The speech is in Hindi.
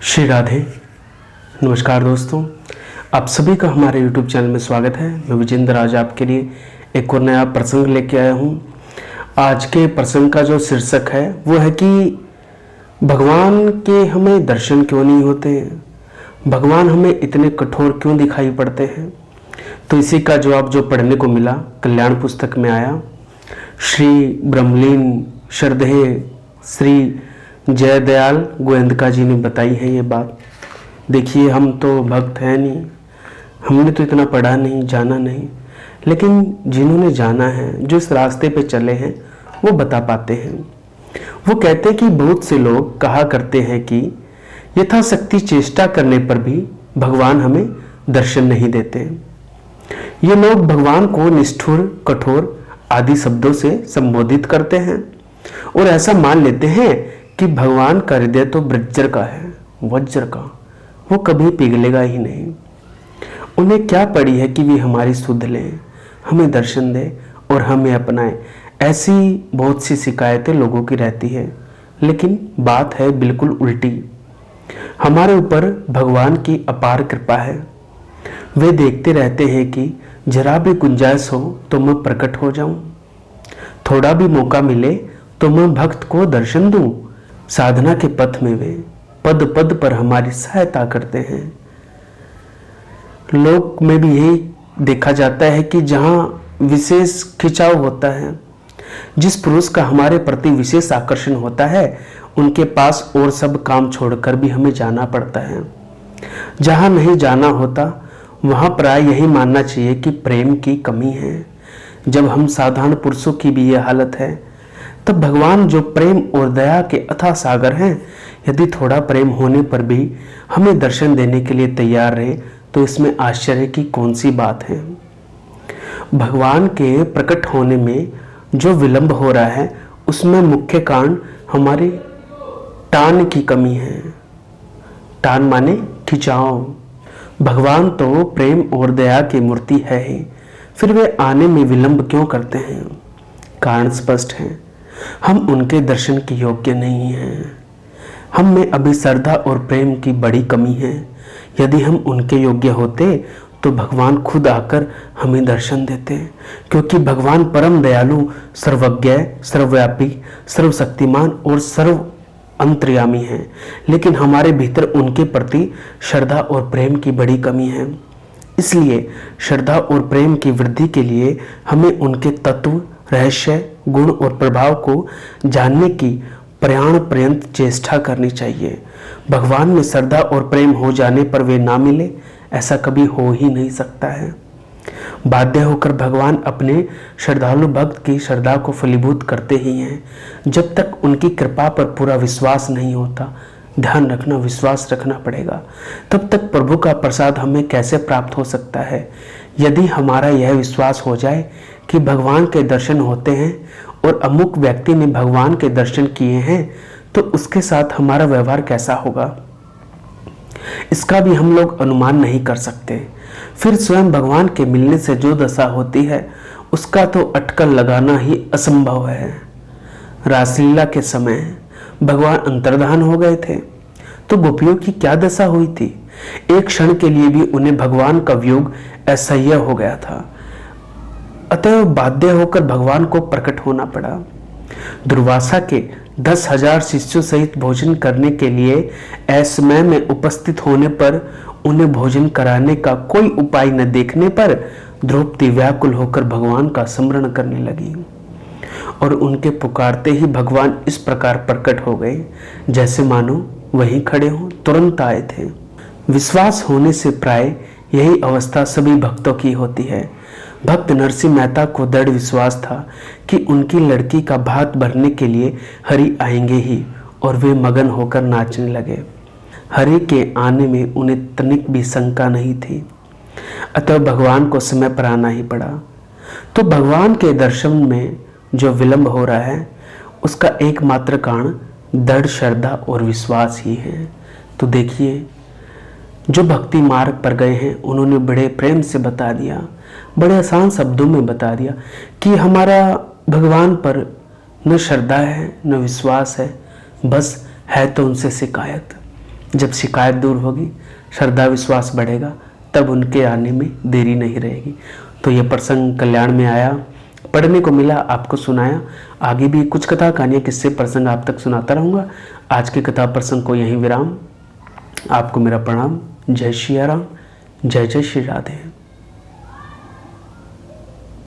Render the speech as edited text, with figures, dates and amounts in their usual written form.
श्री राधे। नमस्कार दोस्तों, आप सभी का हमारे YouTube चैनल में स्वागत है। मैं विजेंद्र आज आपके लिए एक और नया प्रसंग लेके आया हूँ। आज के प्रसंग का जो शीर्षक है वो है कि भगवान के हमें दर्शन क्यों नहीं होते हैं, भगवान हमें इतने कठोर क्यों दिखाई पड़ते हैं। तो इसी का जवाब जो पढ़ने को मिला कल्याण पुस्तक में आया। श्री ब्रह्मलीन श्रद्धेय श्री जयदयाल गोयंदका जी ने बताई है ये बात। देखिए, हम तो भक्त हैं नहीं, हमने तो इतना पढ़ा नहीं, जाना नहीं, लेकिन जिन्होंने जाना है, जो इस रास्ते पे चले हैं, वो बता पाते हैं। वो कहते हैं कि बहुत से लोग कहा करते हैं कि यथाशक्ति चेष्टा करने पर भी भगवान हमें दर्शन नहीं देते। ये लोग भगवान को निष्ठुर, कठोर आदि शब्दों से संबोधित करते हैं और ऐसा मान लेते हैं कि भगवान का हृदय तो वज्र का है, वज्र का, वो कभी पिघलेगा ही नहीं। उन्हें क्या पड़ी है कि वे हमारी सुध लें, हमें दर्शन दें और हमें अपनाएं। ऐसी बहुत सी शिकायतें लोगों की रहती है, लेकिन बात है बिल्कुल उल्टी। हमारे ऊपर भगवान की अपार कृपा है। वे देखते रहते हैं कि जरा भी गुंजाइश हो तो मैं प्रकट हो जाऊं, थोड़ा भी मौका मिले तो मैं भक्त को दर्शन दूं। साधना के पथ में वे पद पद पर हमारी सहायता करते हैं। लोक में भी यही देखा जाता है कि जहां विशेष खिंचाव होता है, जिस पुरुष का हमारे प्रति विशेष आकर्षण होता है, उनके पास और सब काम छोड़कर भी हमें जाना पड़ता है। जहां नहीं जाना होता वहां प्राय यही मानना चाहिए कि प्रेम की कमी है। जब हम साधारण पुरुषों की भी यह हालत है, तब भगवान जो प्रेम और दया के अथाह सागर हैं, यदि थोड़ा प्रेम होने पर भी हमें दर्शन देने के लिए तैयार रहे तो इसमें आश्चर्य की कौन सी बात है। भगवान के प्रकट होने में जो विलंब हो रहा है, उसमें मुख्य कारण हमारी टान की कमी है। टान माने खिंचाव। भगवान तो प्रेम और दया की मूर्ति है ही, फिर वे आने में विलंब क्यों करते हैं? कारण स्पष्ट है, हम उनके दर्शन के योग्य नहीं हैं। हम में अभी श्रद्धा और प्रेम की बड़ी कमी है। यदि हम उनके योग्य होते तो भगवान खुद आकर हमें दर्शन देते, क्योंकि भगवान परम दयालु, सर्वज्ञ, सर्वव्यापी, सर्वशक्तिमान और सर्व अंतर्यामी हैं। लेकिन हमारे भीतर उनके प्रति श्रद्धा और प्रेम की बड़ी कमी है। इसलिए श्रद्धा और प्रेम की वृद्धि के लिए हमें उनके तत्व, रहस्य, गुण और प्रभाव को जानने की प्राण पर्यंत चेष्टा करनी चाहिए। भगवान में श्रद्धा और प्रेम हो जाने पर वे ना मिले, ऐसा कभी हो ही नहीं सकता है। बाध्य होकर भगवान अपने श्रद्धालु भक्त की श्रद्धा को फलीभूत करते ही हैं। जब तक उनकी कृपा पर पूरा विश्वास नहीं होता, ध्यान रखना, विश्वास रखना पड़ेगा, तब तक प्रभु का प्रसाद हमें कैसे प्राप्त हो सकता है। यदि हमारा यह विश्वास हो जाए कि भगवान के दर्शन होते हैं और अमुक व्यक्ति ने भगवान के दर्शन किए हैं, तो उसके साथ हमारा व्यवहार कैसा होगा, इसका भी हम लोग अनुमान नहीं कर सकते। फिर स्वयं भगवान के मिलने से जो दशा होती है, उसका तो अटकल लगाना ही असंभव है। रासलीला के समय भगवान अंतर्धान हो गए थे, तो गोपियों की क्या दशा हुई थी। एक क्षण के लिए भी उन्हें भगवान का वियोग असह्य हो गया था। अतः बाध्य होकर भगवान को प्रकट होना पड़ा। दुर्वासा के 10,000 शिष्यों सहित भोजन करने के लिए असमय में उपस्थित होने पर उन्हें भोजन कराने का कोई उपाय न देखने पर द्रौपदी व्याकुल होकर भगवान का स्मरण करने लगी और उनके पुकारते ही भगवान इस प्रकार प्रकट हो गए जैसे मानो वहीं खड़े हों, तुरंत आए थे। विश्वास होने से प्राय यही अवस्था सभी भक्तों की होती है। भक्त नरसिंह मेहता को दृढ़ विश्वास था कि उनकी लड़की का भात भरने के लिए हरि आएंगे ही, और वे मगन होकर नाचने लगे। हरि के आने में उन्हें तनिक भी शंका नहीं थी। अतः भगवान को समय पर आना ही पड़ा। तो भगवान के दर्शन में जो विलंब हो रहा है, उसका एकमात्र कारण दृढ़ श्रद्धा और विश्वास ही है। तो देखिए, जो भक्ति मार्ग पर गए हैं, उन्होंने बड़े प्रेम से बता दिया, बड़े आसान शब्दों में बता दिया कि हमारा भगवान पर न श्रद्धा है न विश्वास है, बस है तो उनसे शिकायत। जब शिकायत दूर होगी, श्रद्धा विश्वास बढ़ेगा, तब उनके आने में देरी नहीं रहेगी। तो ये प्रसंग कल्याण में आया, पढ़ने को मिला, आपको सुनाया। आगे भी कुछ कथा कहानियाँ किस्से प्रसंग आप तक सुनाता रहूँगा। आज के कथा प्रसंग को यहीं विराम। आपको मेरा प्रणाम। जय श्री राम, जय जय श्री राधे।